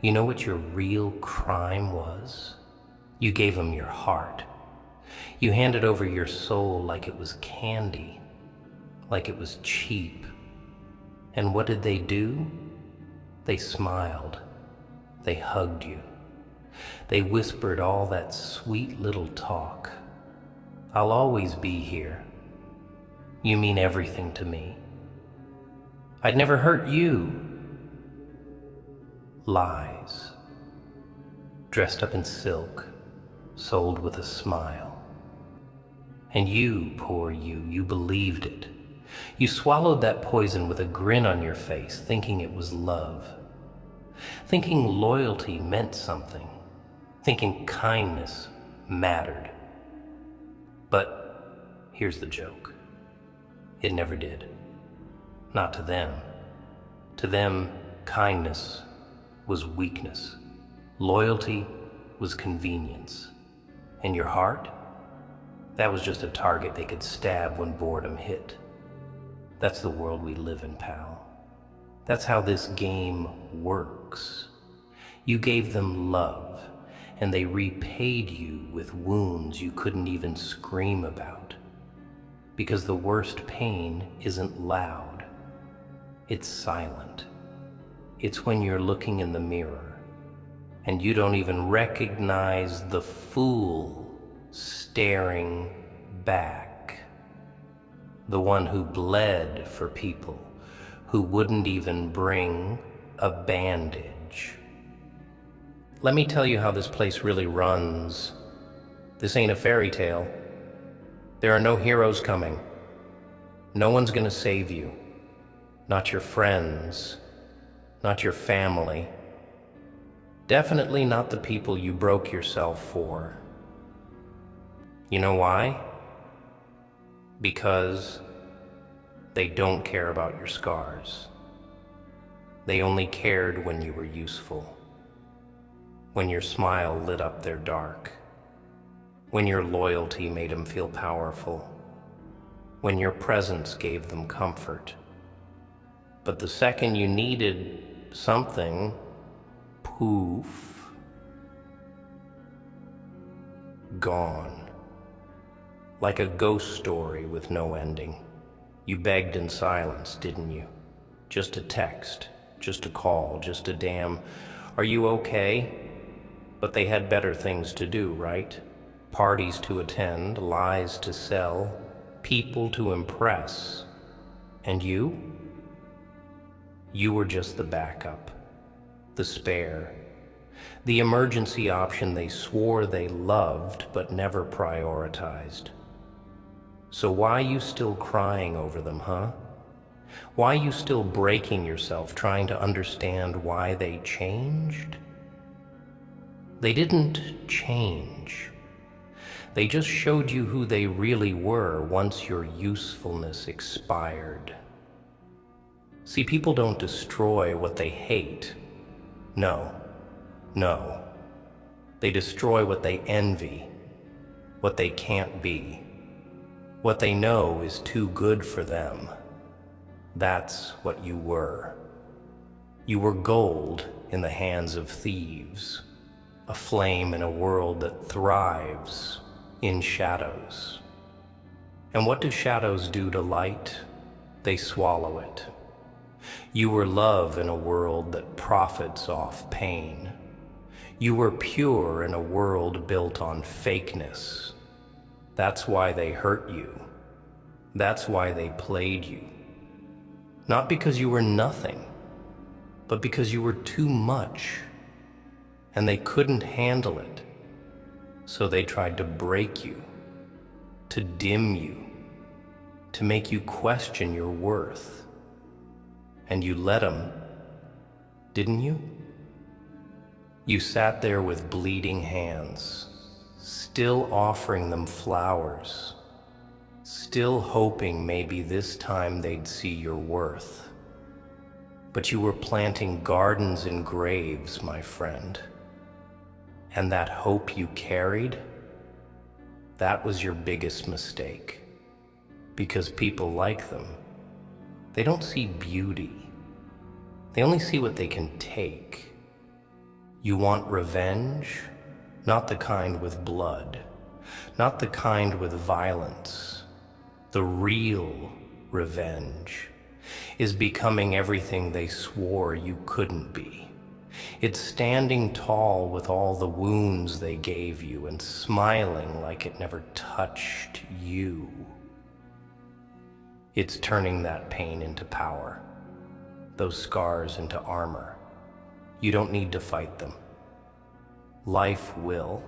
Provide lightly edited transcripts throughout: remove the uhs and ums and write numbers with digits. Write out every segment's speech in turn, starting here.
You know what your real crime was? You gave them your heart. You handed over your soul like it was candy, like it was cheap. And what did they do? They smiled. They hugged you. They whispered all that sweet little talk. I'll always be here. You mean everything to me. I'd never hurt you. Lies. Dressed up in silk, sold with a smile. And you, poor you believed it. You swallowed that poison with a grin on your face, thinking it was love. Thinking loyalty meant something. Thinking kindness mattered. But here's the joke. It never did. Not to them. To them, kindness was weakness. Loyalty was convenience. And your heart? That was just a target they could stab when boredom hit. That's the world we live in, pal. That's how this game works. You gave them love, and they repaid you with wounds you couldn't even scream about. Because the worst pain isn't loud. It's silent. It's when you're looking in the mirror, and you don't even recognize the fool staring back. The one who bled for people who wouldn't even bring a bandage. Let me tell you how this place really runs. This ain't a fairy tale. There are no heroes coming. No one's gonna save you. Not your friends. Not your family. Definitely not the people you broke yourself for. You know why? Because they don't care about your scars. They only cared when you were useful. When your smile lit up their dark. When your loyalty made them feel powerful. When your presence gave them comfort. But the second you needed something, poof, gone. Like a ghost story with no ending. You begged in silence, didn't you? Just a text, just a call, just a damn, are you okay? But they had better things to do, right? Parties to attend, lies to sell, people to impress. And you? You were just the backup, the spare, the emergency option they swore they loved but never prioritized. So why you still crying over them, huh? Why you still breaking yourself trying to understand why they changed? They didn't change. They just showed you who they really were once your usefulness expired. See, people don't destroy what they hate. No. They destroy what they envy, what they can't be. What they know is too good for them. That's what you were. You were gold in the hands of thieves, a flame in a world that thrives in shadows. And what do shadows do to light? They swallow it. You were love in a world that profits off pain. You were pure in a world built on fakeness. That's why they hurt you. That's why they played you. Not because you were nothing, but because you were too much. And they couldn't handle it. So they tried to break you, to dim you, to make you question your worth. And you let them, didn't you? You sat there with bleeding hands, still offering them flowers, still hoping maybe this time they'd see your worth. But you were planting gardens and graves, my friend. And that hope you carried, that was your biggest mistake. Because people like them, they don't see beauty. They only see what they can take. You want revenge? Not the kind with blood, not the kind with violence. The real revenge is becoming everything they swore you couldn't be. It's standing tall with all the wounds they gave you and smiling like it never touched you. It's turning that pain into power, those scars into armor. You don't need to fight them. Life will.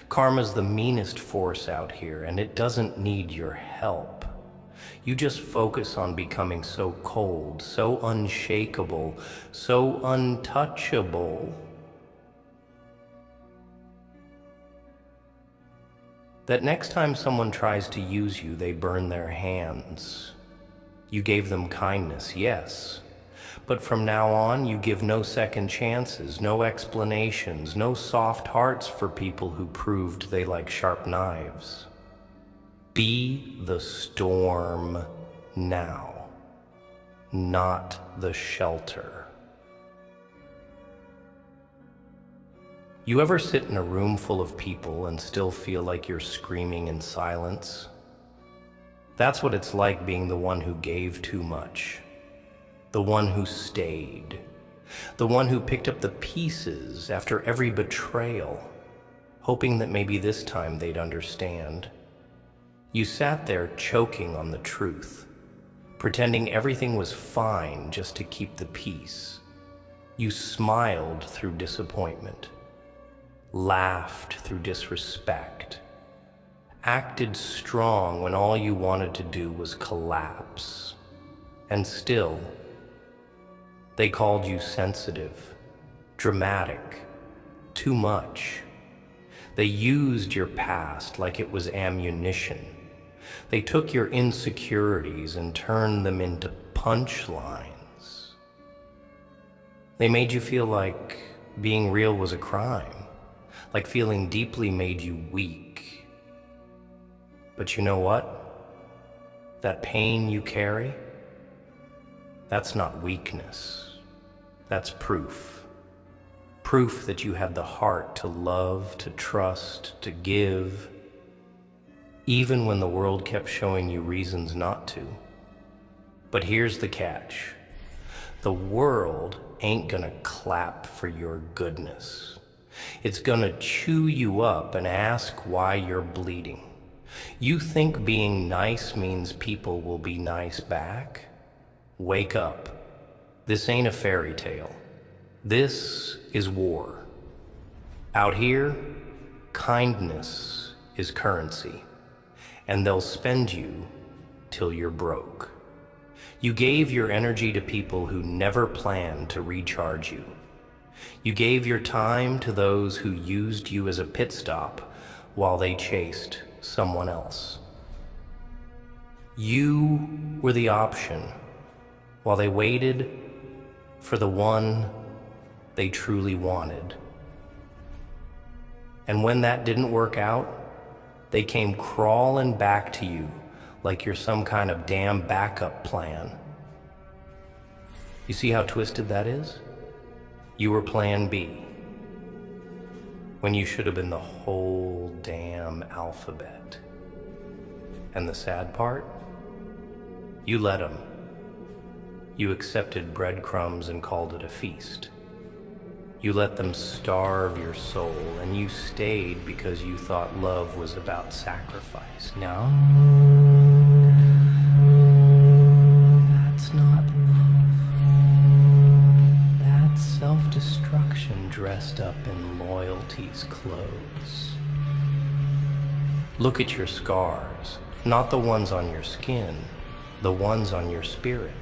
Karma's the meanest force out here, and it doesn't need your help. You just focus on becoming so cold, so unshakable, so untouchable, that next time someone tries to use you, they burn their hands. You gave them kindness, yes, but from now on, you give no second chances, no explanations, no soft hearts for people who proved they like sharp knives. Be the storm now, not the shelter. You ever sit in a room full of people and still feel like you're screaming in silence? That's what it's like being the one who gave too much, the one who stayed, the one who picked up the pieces after every betrayal, hoping that maybe this time they'd understand. You sat there choking on the truth, pretending everything was fine just to keep the peace. You smiled through disappointment, laughed through disrespect, acted strong when all you wanted to do was collapse. And still, they called you sensitive, dramatic, too much. They used your past like it was ammunition. They took your insecurities and turned them into punchlines. They made you feel like being real was a crime, like feeling deeply made you weak. But you know what? That pain you carry, that's not weakness. That's proof. Proof that you had the heart to love, to trust, to give, even when the world kept showing you reasons not to. But here's the catch. The world ain't gonna clap for your goodness. It's gonna chew you up and ask why you're bleeding. You think being nice means people will be nice back? Wake up. This ain't a fairy tale. This is war. Out here, kindness is currency, and they'll spend you till you're broke. You gave your energy to people who never planned to recharge you. You gave your time to those who used you as a pit stop while they chased someone else. You were the option while they waited for the one they truly wanted. And when that didn't work out, they came crawling back to you like you're some kind of damn backup plan. You see how twisted that is? You were plan B, when you should have been the whole damn alphabet. And the sad part? You let them. You accepted breadcrumbs and called it a feast. You let them starve your soul, and you stayed because you thought love was about sacrifice. No, that's not love. That's self-destruction dressed up in loyalty's clothes. Look at your scars, not the ones on your skin, the ones on your spirit,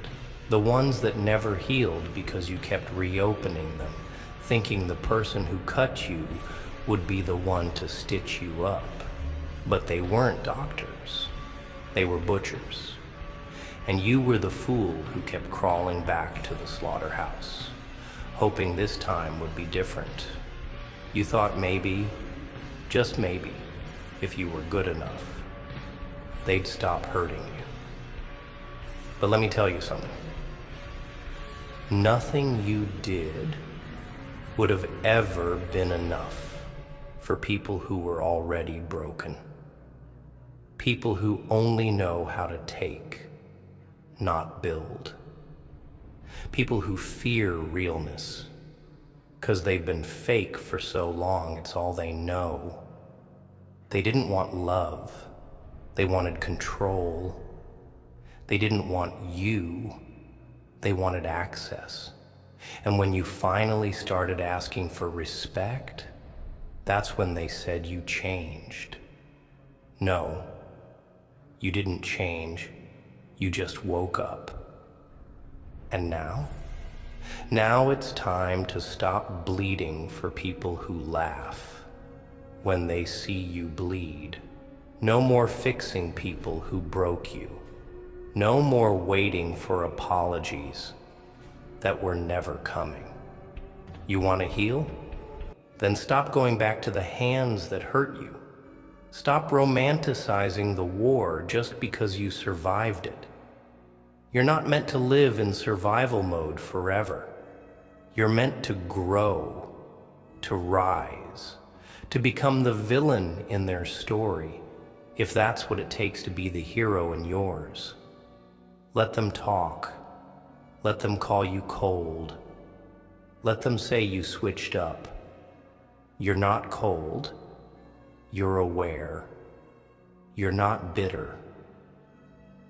the ones that never healed because you kept reopening them, thinking the person who cut you would be the one to stitch you up. But they weren't doctors. They were butchers. And you were the fool who kept crawling back to the slaughterhouse, hoping this time would be different. You thought maybe, just maybe, if you were good enough, they'd stop hurting you. But let me tell you something. Nothing you did would have ever been enough for people who were already broken. People who only know how to take, not build. People who fear realness, 'cause they've been fake for so long, it's all they know. They didn't want love, they wanted control. They didn't want you, they wanted access. And when you finally started asking for respect, that's when they said you changed. No, you didn't change, you just woke up. And now? Now it's time to stop bleeding for people who laugh when they see you bleed. No more fixing people who broke you. No more waiting for apologies that were never coming. You want to heal? Then stop going back to the hands that hurt you. Stop romanticizing the war just because you survived it. You're not meant to live in survival mode forever. You're meant to grow, to rise, to become the villain in their story, if that's what it takes to be the hero in yours. Let them talk. Let them call you cold. Let them say you switched up. You're not cold. You're aware. You're not bitter.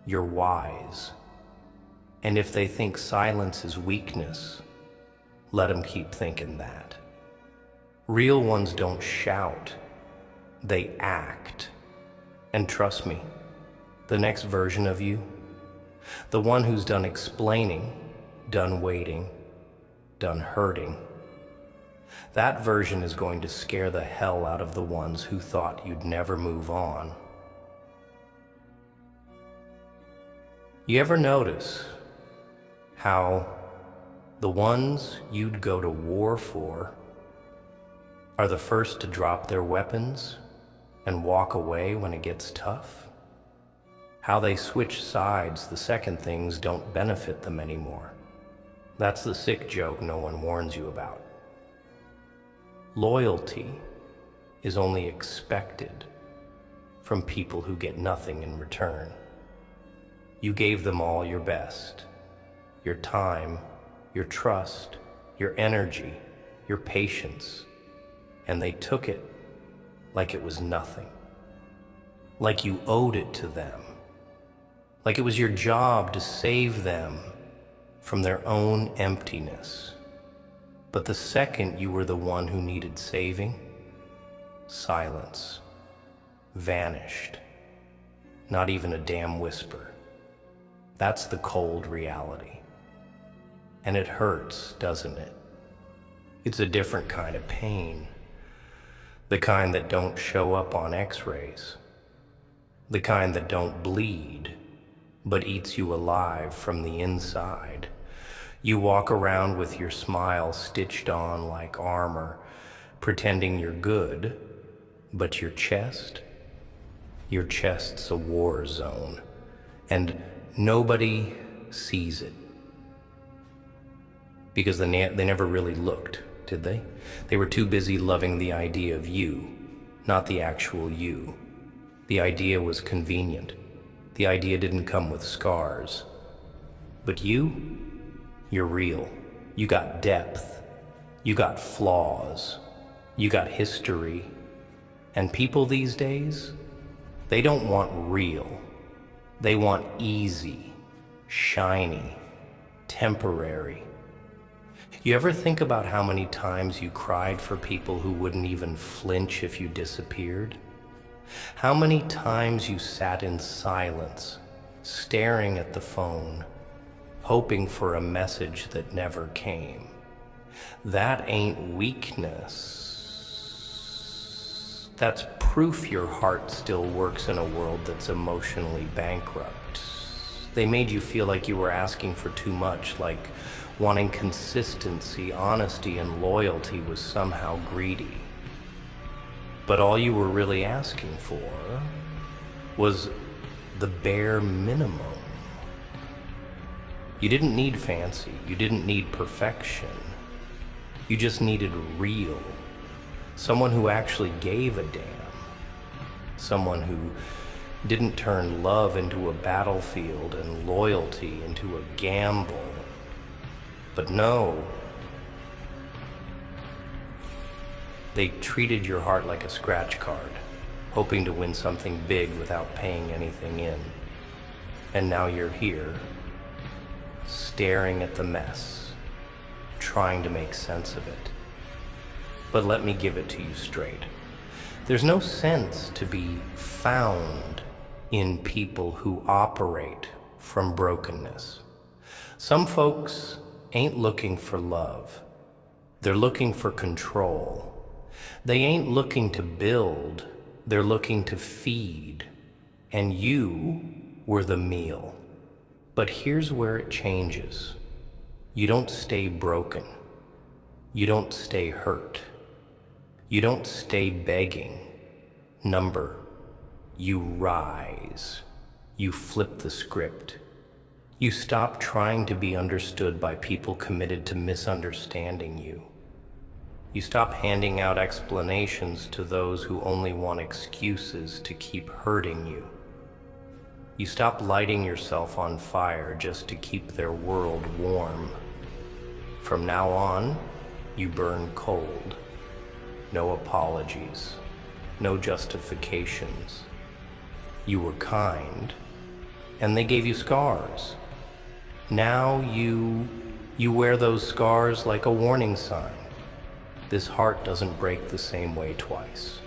You're wise. And if they think silence is weakness, let them keep thinking that. Real ones don't shout. They act. And trust me, the next version of you, the one who's done explaining, done waiting, done hurting, that version is going to scare the hell out of the ones who thought you'd never move on. You ever notice how the ones you'd go to war for are the first to drop their weapons and walk away when it gets tough? How they switch sides the second things don't benefit them anymore. That's the sick joke no one warns you about. Loyalty is only expected from people who get nothing in return. You gave them all your best, your time, your trust, your energy, your patience, and they took it like it was nothing. Like you owed it to them. Like it was your job to save them from their own emptiness. But the second you were the one who needed saving, silence, vanished. Not even a damn whisper. That's the cold reality. And it hurts, doesn't it? It's a different kind of pain. The kind that don't show up on x-rays. The kind that don't bleed, but eats you alive from the inside. You walk around with your smile stitched on like armor, pretending you're good, but your chest's a war zone, and nobody sees it. Because they never really looked, did they? They were too busy loving the idea of you, not the actual you. The idea was convenient. The idea didn't come with scars. But you're real. You got depth. You got flaws. You got history. And people these days, they don't want real. They want easy, shiny, temporary. You ever think about how many times you cried for people who wouldn't even flinch if you disappeared? How many times you sat in silence, staring at the phone, hoping for a message that never came? That ain't weakness. That's proof your heart still works in a world that's emotionally bankrupt. They made you feel like you were asking for too much, like wanting consistency, honesty, and loyalty was somehow greedy. But all you were really asking for was the bare minimum. You didn't need fancy. You didn't need perfection. You just needed real. Someone who actually gave a damn. Someone who didn't turn love into a battlefield and loyalty into a gamble. But no, they treated your heart like a scratch card, hoping to win something big without paying anything in. And now you're here, staring at the mess, trying to make sense of it. But let me give it to you straight. There's no sense to be found in people who operate from brokenness. Some folks ain't looking for love. They're looking for control. They ain't looking to build. They're looking to feed. And you were the meal. But here's where it changes. You don't stay broken. You don't stay hurt. You don't stay begging. Number, you rise. You flip the script. You stop trying to be understood by people committed to misunderstanding you. You stop handing out explanations to those who only want excuses to keep hurting you. You stop lighting yourself on fire just to keep their world warm. From now on, you burn cold. No apologies, no justifications. You were kind, and they gave you scars. Now you wear those scars like a warning sign. This heart doesn't break the same way twice.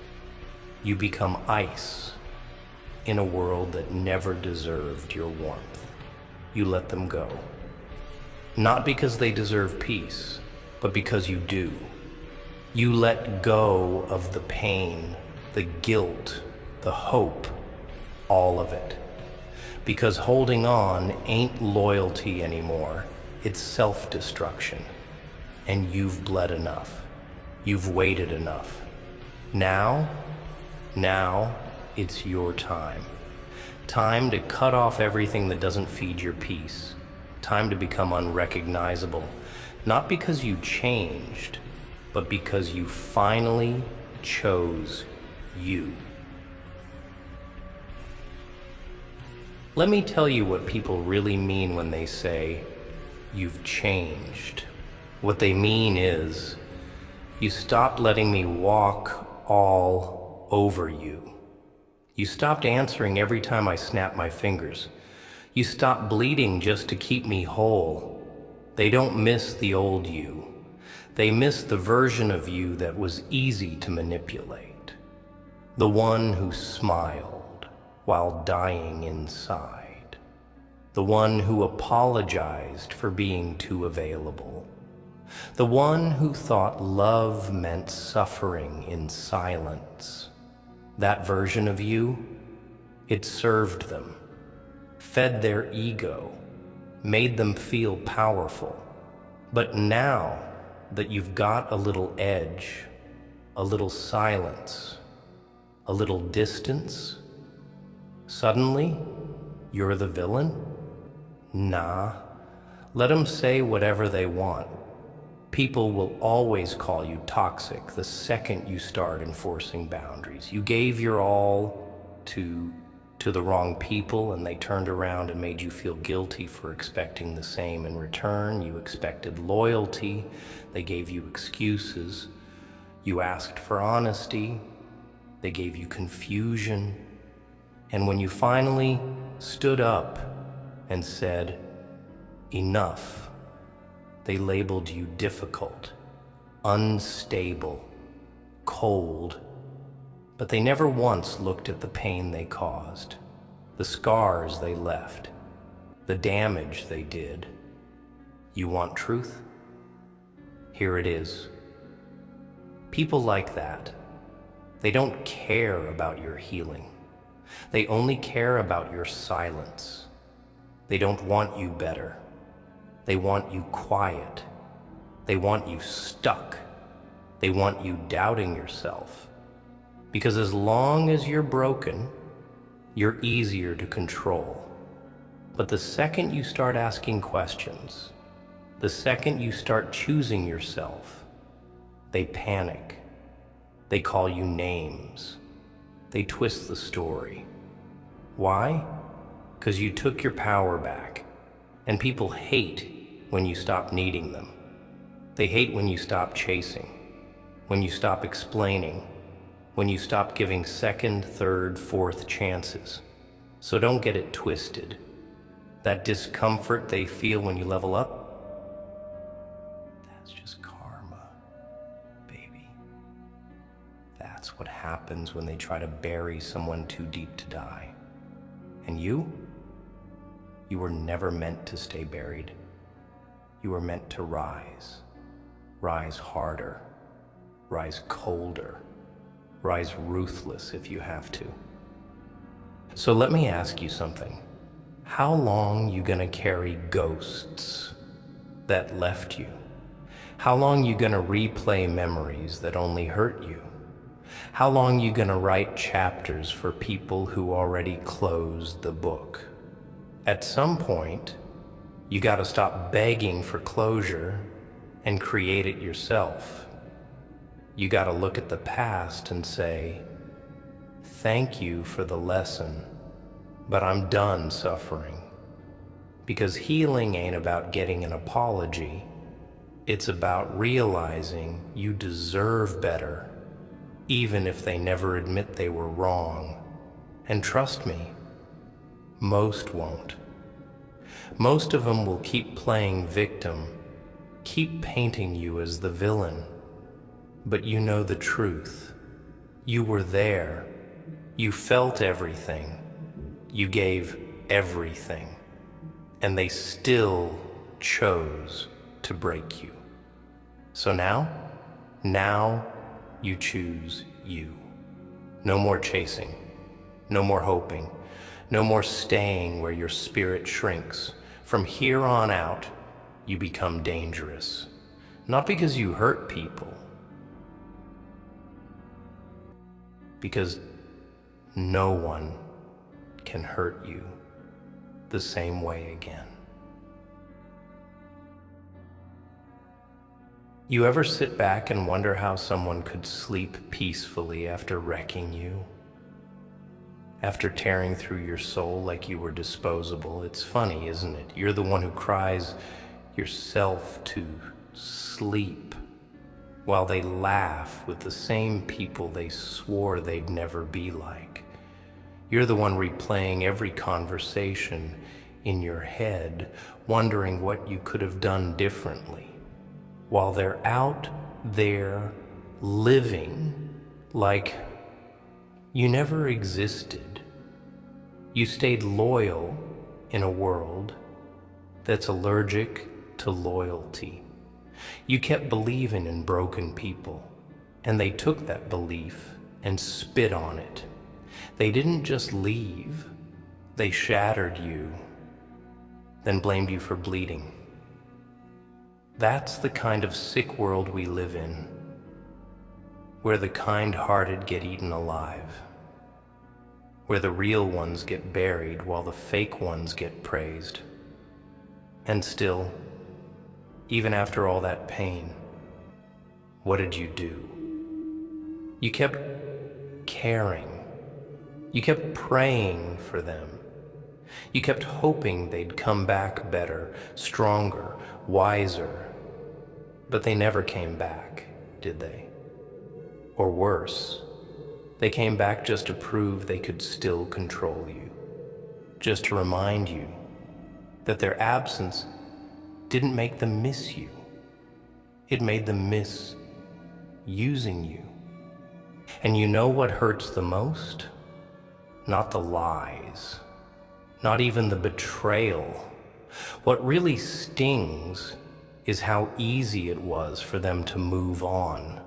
You become ice in a world that never deserved your warmth. You let them go. Not because they deserve peace, but because you do. You let go of the pain, the guilt, the hope, all of it. Because holding on ain't loyalty anymore, it's self-destruction. And you've bled enough. You've waited enough. Now it's your time. Time to cut off everything that doesn't feed your peace. Time to become unrecognizable. Not because you changed, but because you finally chose you. Let me tell you what people really mean when they say, you've changed. What they mean is, you stopped letting me walk all over you. You stopped answering every time I snapped my fingers. You stopped bleeding just to keep me whole. They don't miss the old you. They miss the version of you that was easy to manipulate. The one who smiled while dying inside. The one who apologized for being too available. The one who thought love meant suffering in silence. That version of you, it served them, fed their ego, made them feel powerful. But now that you've got a little edge, a little silence, a little distance, suddenly you're the villain? Nah, let them say whatever they want. People will always call you toxic the second you start enforcing boundaries. You gave your all to the wrong people, and they turned around and made you feel guilty for expecting the same in return. You expected loyalty. They gave you excuses. You asked for honesty. They gave you confusion. And when you finally stood up and said, enough, they labeled you difficult, unstable, cold, but they never once looked at the pain they caused, the scars they left, the damage they did. You want truth? Here it is. People like that, they don't care about your healing. They only care about your silence. They don't want you better. They want you quiet. They want you stuck. They want you doubting yourself. Because as long as you're broken, you're easier to control. But the second you start asking questions, the second you start choosing yourself, They panic. They call you names. They twist the story. Why? Because you took your power back, and people hate when you stop needing them. They hate when you stop chasing, when you stop explaining, when you stop giving second, third, fourth chances. So don't get it twisted. That discomfort they feel when you level up, that's just karma, baby. That's what happens when they try to bury someone too deep to die. And you were never meant to stay buried. You were meant to rise. Rise harder. Rise colder. Rise ruthless if you have to. So let me ask you something. How long you gonna carry ghosts that left you? How long you gonna replay memories that only hurt you? How long you gonna write chapters for people who already closed the book? At some point, you gotta stop begging for closure and create it yourself. You gotta look at the past and say, thank you for the lesson, but I'm done suffering. Because healing ain't about getting an apology. It's about realizing you deserve better, even if they never admit they were wrong. And trust me, most won't. Most of them will keep playing victim, keep painting you as the villain. But you know the truth. You were there. You felt everything. You gave everything. And they still chose to break you. So now you choose you. No more chasing. No more hoping. No more staying where your spirit shrinks. From here on out, you become dangerous. Not because you hurt people, because no one can hurt you the same way again. You ever sit back and wonder how someone could sleep peacefully after wrecking you? After tearing through your soul like you were disposable? It's funny, isn't it? You're the one who cries yourself to sleep, while they laugh with the same people they swore they'd never be like. You're the one replaying every conversation in your head, wondering what you could have done differently, while they're out there living like you never existed. You stayed loyal in a world that's allergic to loyalty. You kept believing in broken people, and they took that belief and spit on it. They didn't just leave, they shattered you, then blamed you for bleeding. That's the kind of sick world we live in, where the kind-hearted get eaten alive, where the real ones get buried while the fake ones get praised. And still, even after all that pain, what did you do? You kept caring. You kept praying for them. You kept hoping they'd come back better, stronger, wiser. But they never came back, did they? Or worse, they came back just to prove they could still control you, just to remind you that their absence didn't make them miss you. It made them miss using you. And you know what hurts the most? Not the lies, not even the betrayal. What really stings is how easy it was for them to move on,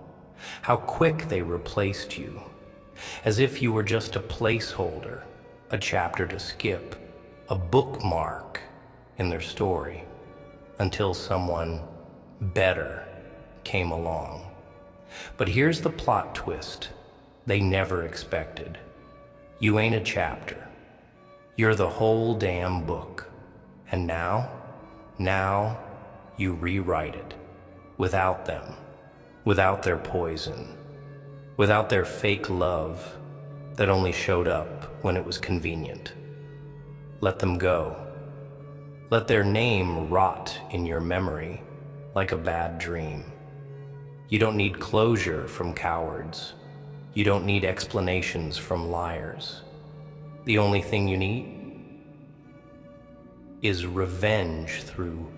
how quick they replaced you, as if you were just a placeholder, a chapter to skip, a bookmark in their story, until someone better came along. But here's the plot twist they never expected. You ain't a chapter. You're the whole damn book. And now you rewrite it without them, without their poison, without their fake love that only showed up when it was convenient. Let them go. Let their name rot in your memory like a bad dream. You don't need closure from cowards. You don't need explanations from liars. The only thing you need is revenge through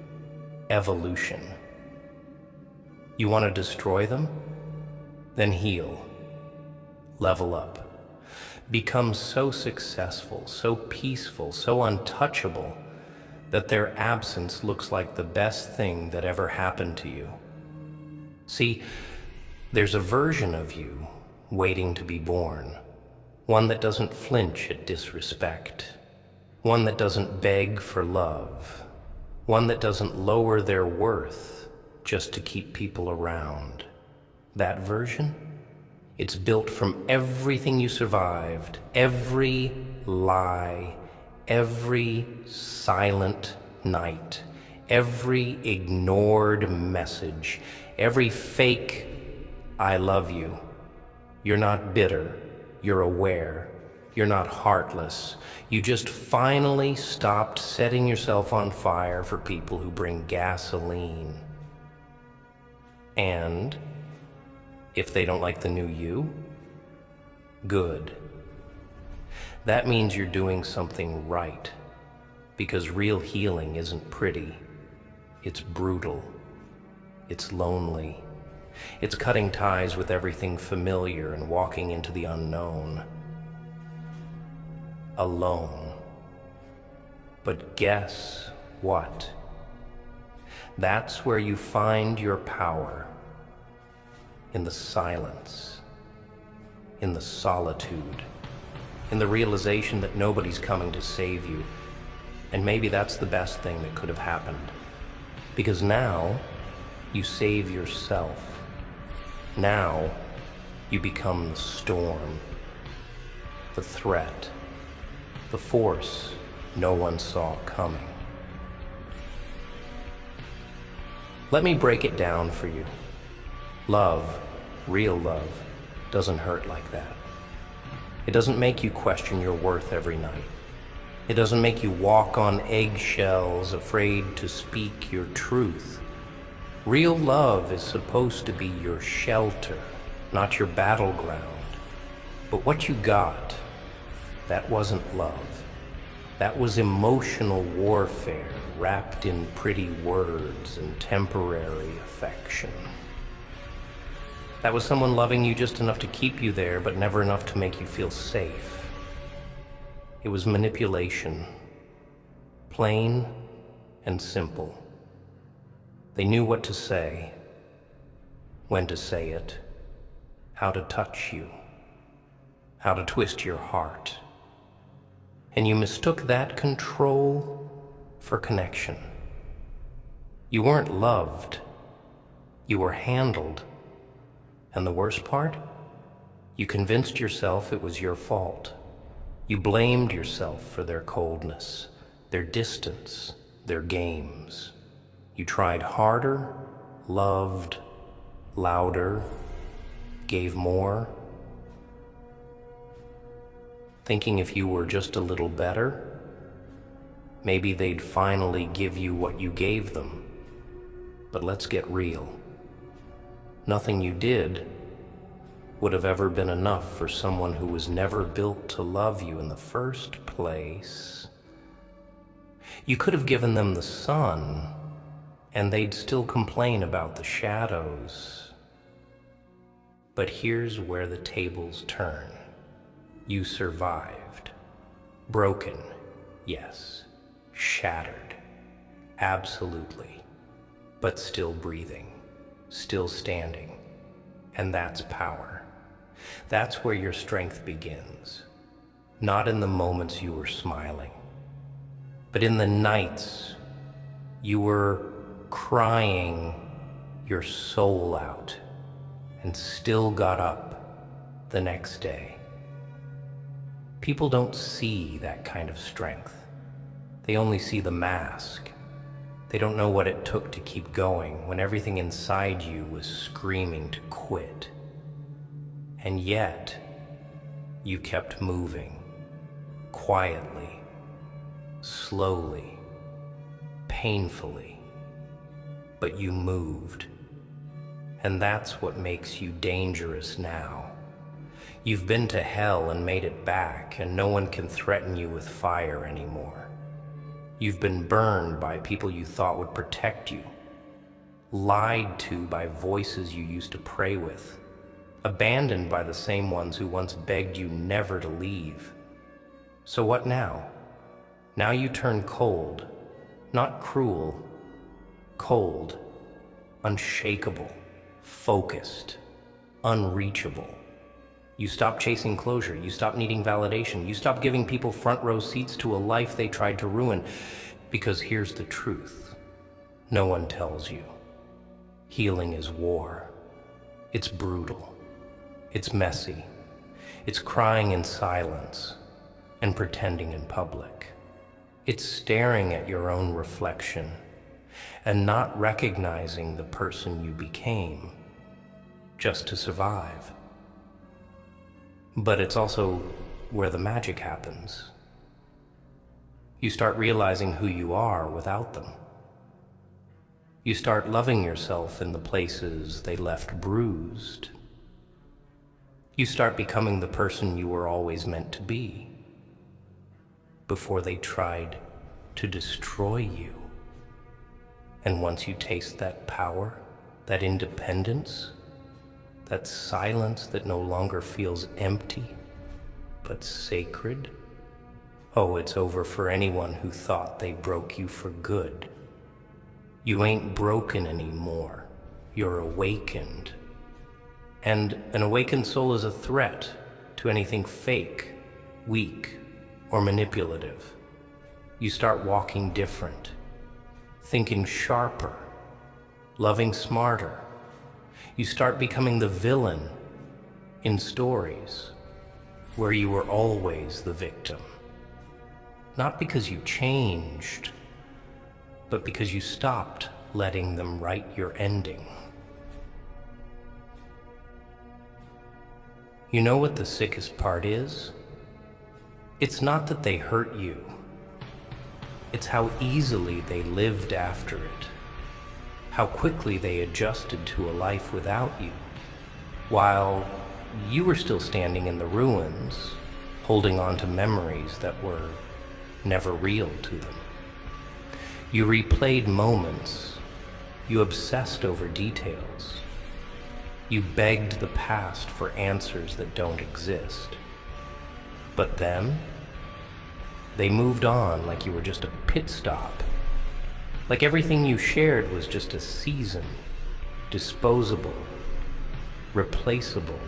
evolution. You want to destroy them? Then heal. Level up. Become so successful, so peaceful, so untouchable that their absence looks like the best thing that ever happened to you. See, there's a version of you waiting to be born, one that doesn't flinch at disrespect, one that doesn't beg for love, one that doesn't lower their worth just to keep people around. That version? It's built from everything you survived, every lie, every silent night, every ignored message, every fake "I love you." You're not bitter, you're aware, you're not heartless. You just finally stopped setting yourself on fire for people who bring gasoline. And if they don't like the new you, good. That means you're doing something right, because real healing isn't pretty. It's brutal. It's lonely. It's cutting ties with everything familiar and walking into the unknown. Alone. But guess what? That's where you find your power. In the silence, in the solitude, in the realization that nobody's coming to save you. And maybe that's the best thing that could have happened. Because now, you save yourself. Now, you become the storm, the threat, the force no one saw coming. Let me break it down for you. Love, real love, doesn't hurt like that. It doesn't make you question your worth every night. It doesn't make you walk on eggshells, afraid to speak your truth. Real love is supposed to be your shelter, not your battleground. But what you got, that wasn't love. That was emotional warfare wrapped in pretty words and temporary affection. That was someone loving you just enough to keep you there, but never enough to make you feel safe. It was manipulation, plain and simple. They knew what to say, when to say it, how to touch you, how to twist your heart. And you mistook that control for connection. You weren't loved, you were handled. And the worst part? You convinced yourself it was your fault. You blamed yourself for their coldness, their distance, their games. You tried harder, loved, louder, gave more, thinking if you were just a little better, maybe they'd finally give you what you gave them. But let's get real. Nothing you did would have ever been enough for someone who was never built to love you in the first place. You could have given them the sun, and they'd still complain about the shadows. But here's where the tables turn. You survived. Broken, yes. Shattered, absolutely. But still breathing. Still standing. And that's power. That's where your strength begins. Not in the moments you were smiling, but in the nights you were crying your soul out and still got up the next day. People don't see that kind of strength. They only see the mask. They don't know what it took to keep going when everything inside you was screaming to quit. And yet, you kept moving, quietly, slowly, painfully, but you moved. And that's what makes you dangerous now. You've been to hell and made it back, and no one can threaten you with fire anymore. You've been burned by people you thought would protect you, lied to by voices you used to pray with, abandoned by the same ones who once begged you never to leave. So what now? Now you turn cold, not cruel, cold, unshakable, focused, unreachable. You stop chasing closure, you stop needing validation, you stop giving people front row seats to a life they tried to ruin. Because here's the truth, no one tells you. Healing is war. It's brutal. It's messy. It's crying in silence and pretending in public. It's staring at your own reflection and not recognizing the person you became just to survive. But it's also where the magic happens. You start realizing who you are without them. You start loving yourself in the places they left bruised. You start becoming the person you were always meant to be before they tried to destroy you. And once you taste that power, that independence, that silence that no longer feels empty, but sacred, oh, it's over for anyone who thought they broke you for good. You ain't broken anymore. You're awakened. And an awakened soul is a threat to anything fake, weak, or manipulative. You start walking different, thinking sharper, loving smarter. You start becoming the villain in stories where you were always the victim. Not because you changed, but because you stopped letting them write your ending. You know what the sickest part is? It's not that they hurt you. It's how easily they lived after it. How quickly they adjusted to a life without you, while you were still standing in the ruins, holding on to memories that were never real to them. You replayed moments, you obsessed over details, you begged the past for answers that don't exist. But them, they moved on like you were just a pit stop. Like everything you shared was just a season, disposable, replaceable.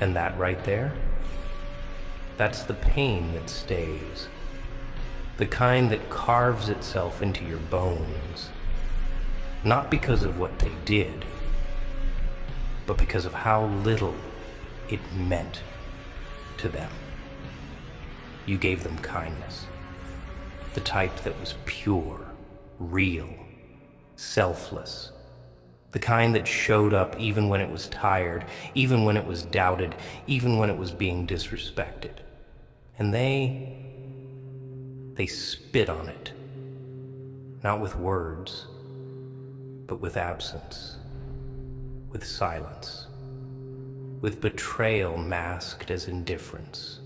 And that right there, that's the pain that stays. The kind that carves itself into your bones. Not because of what they did, but because of how little it meant to them. You gave them kindness, the type that was pure, real, selfless, the kind that showed up even when it was tired, even when it was doubted, even when it was being disrespected. And they spit on it, not with words, but with absence, with silence, with betrayal masked as indifference.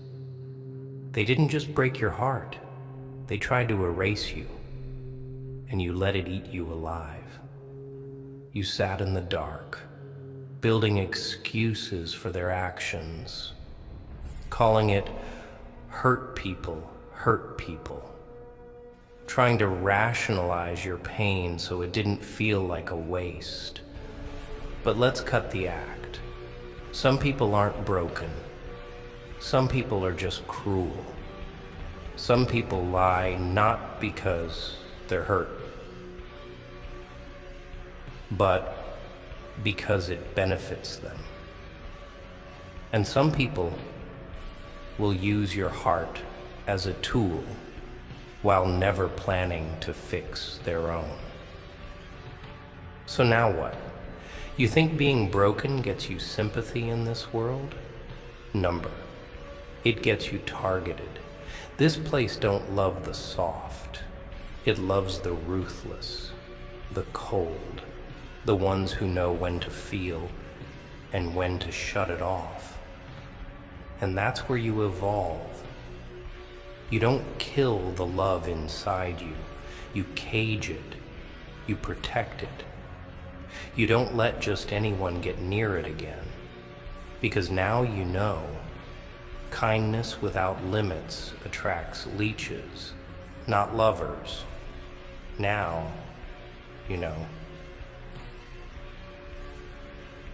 They didn't just break your heart, they tried to erase you. And you let it eat you alive. You sat in the dark, building excuses for their actions, calling it hurt people, trying to rationalize your pain so it didn't feel like a waste. But let's cut the act. Some people aren't broken. Some people are just cruel. Some people lie not because they're hurt, but because it benefits them. And some people will use your heart as a tool while never planning to fix their own. So now what? You think being broken gets you sympathy in this world? Number. It gets you targeted. This place don't love the soft. It loves the ruthless, the cold, the ones who know when to feel and when to shut it off. And that's where you evolve. You don't kill the love inside you. You cage it. You protect it. You don't let just anyone get near it again. Because now you know, kindness without limits attracts leeches, not lovers. Now, you know.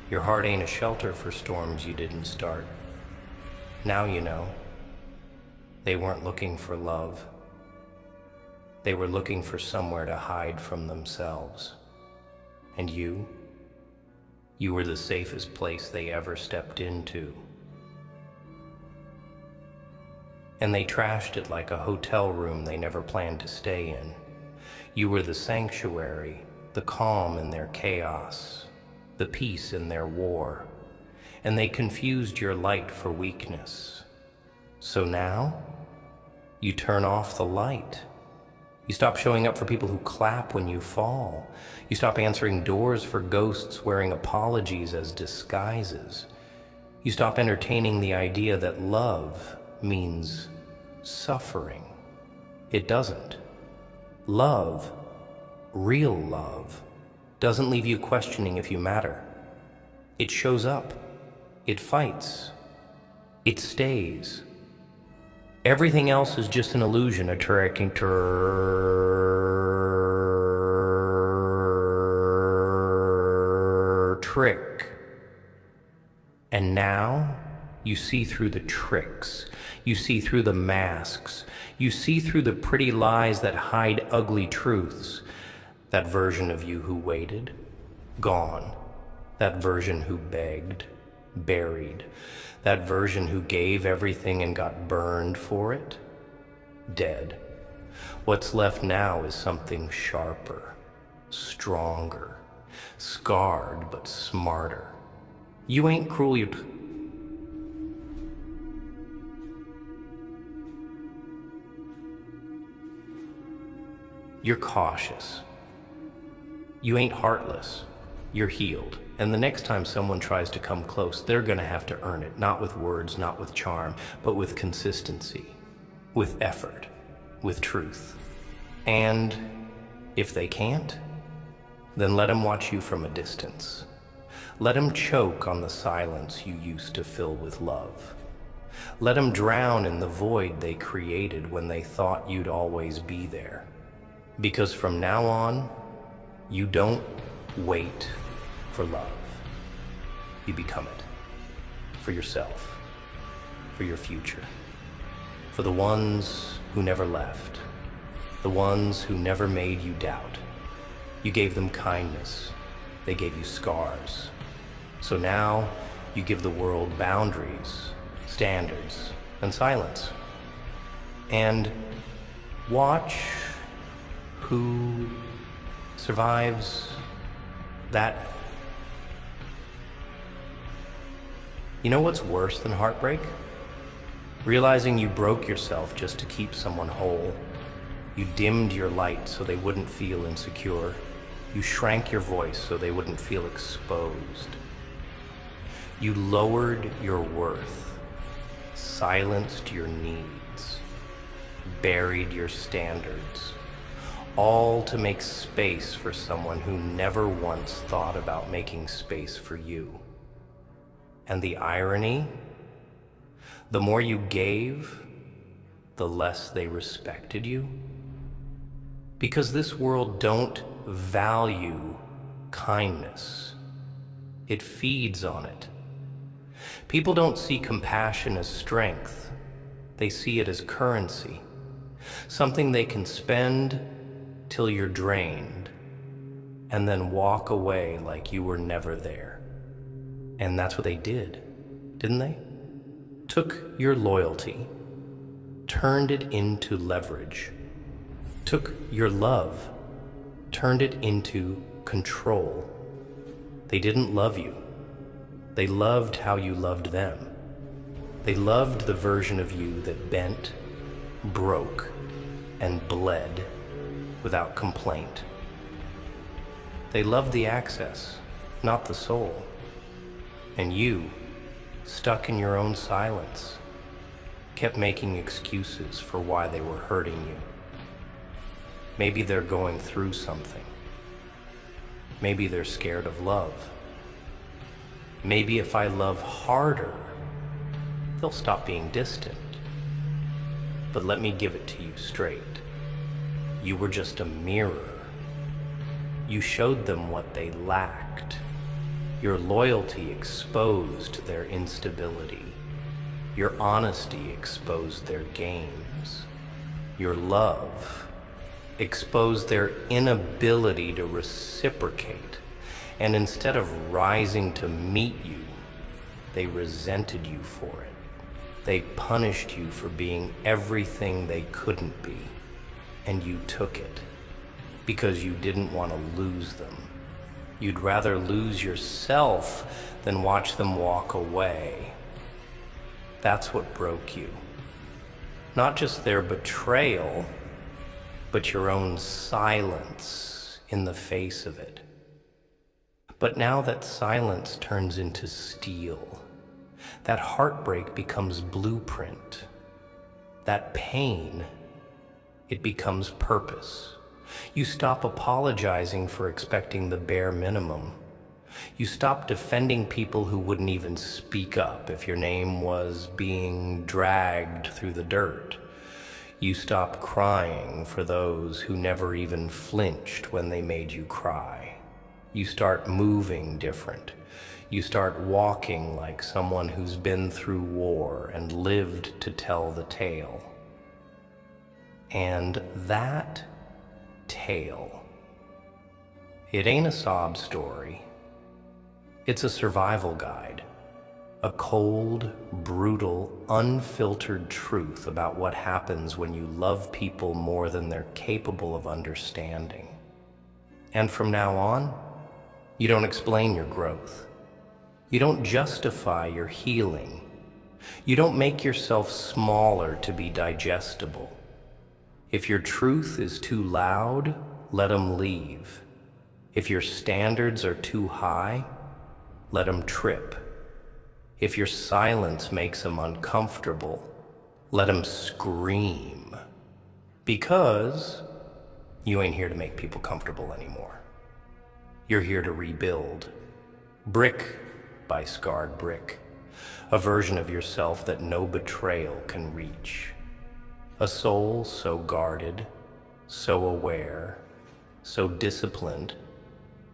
Your heart ain't a shelter for storms you didn't start. Now you know. They weren't looking for love. They were looking for somewhere to hide from themselves. And you were the safest place they ever stepped into. And they trashed it like a hotel room they never planned to stay in. You were the sanctuary, the calm in their chaos, the peace in their war. And they confused your light for weakness. So now, you turn off the light. You stop showing up for people who clap when you fall. You stop answering doors for ghosts wearing apologies as disguises. You stop entertaining the idea that love means suffering. It doesn't. Love, real love, doesn't leave you questioning if you matter. It shows up. It fights. It stays. Everything else is just an illusion, a trick. And now you see through the tricks. You see through the masks. You see through the pretty lies that hide ugly truths. That version of you who waited, gone. That version who begged, buried. That version who gave everything and got burned for it, dead. What's left now is something sharper, stronger, scarred but smarter. You ain't cruel, you're cautious. You ain't heartless. You're healed. And the next time someone tries to come close, they're gonna have to earn it, not with words, not with charm, but with consistency, with effort, with truth. And if they can't, then let them watch you from a distance. Let them choke on the silence you used to fill with love. Let them drown in the void they created when they thought you'd always be there. Because from now on, you don't wait for love. You become it. For yourself. For your future. For the ones who never left. The ones who never made you doubt. You gave them kindness. They gave you scars. So now you give the world boundaries, standards, and silence. And watch who survives that. You know what's worse than heartbreak? Realizing you broke yourself just to keep someone whole. You dimmed your light so they wouldn't feel insecure. You shrank your voice so they wouldn't feel exposed. You lowered your worth, silenced your needs, buried your standards, all to make space for someone who never once thought about making space for you. And the irony, the more you gave, the less they respected you. Because this world don't value kindness. It feeds on it. People don't see compassion as strength. They see it as currency. Something they can spend till you're drained, and then walk away like you were never there. And that's what they did, didn't they? Took your loyalty, turned it into leverage, took your love, turned it into control. They didn't love you. They loved how you loved them. They loved the version of you that bent, broke, and bled without complaint. They loved the access, not the soul. And you, stuck in your own silence, kept making excuses for why they were hurting you. Maybe they're going through something. Maybe they're scared of love. Maybe if I love harder, they'll stop being distant. But let me give it to you straight. You were just a mirror. You showed them what they lacked. Your loyalty exposed their instability. Your honesty exposed their games. Your love exposed their inability to reciprocate. And instead of rising to meet you, they resented you for it. They punished you for being everything they couldn't be. And you took it because you didn't want to lose them. You'd rather lose yourself than watch them walk away. That's what broke you. Not just their betrayal, but your own silence in the face of it. But now that silence turns into steel, that heartbreak becomes blueprint. That pain, it becomes purpose. You stop apologizing for expecting the bare minimum. You stop defending people who wouldn't even speak up if your name was being dragged through the dirt. You stop crying for those who never even flinched when they made you cry. You start moving different. You start walking like someone who's been through war and lived to tell the tale. And that tale, it ain't a sob story. It's a survival guide. A cold, brutal, unfiltered truth about what happens when you love people more than they're capable of understanding. And from now on, you don't explain your growth. You don't justify your healing. You don't make yourself smaller to be digestible. If your truth is too loud, let them leave. If your standards are too high, let them trip. If your silence makes them uncomfortable, let them scream. Because you ain't here to make people comfortable anymore. You're here to rebuild, brick by scarred brick, a version of yourself that no betrayal can reach. A soul so guarded, so aware, so disciplined,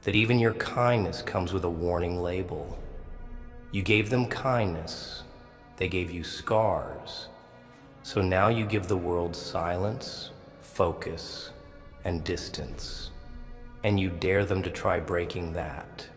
that even your kindness comes with a warning label. You gave them kindness, they gave you scars. So now you give the world silence, focus, and distance. And you dare them to try breaking that.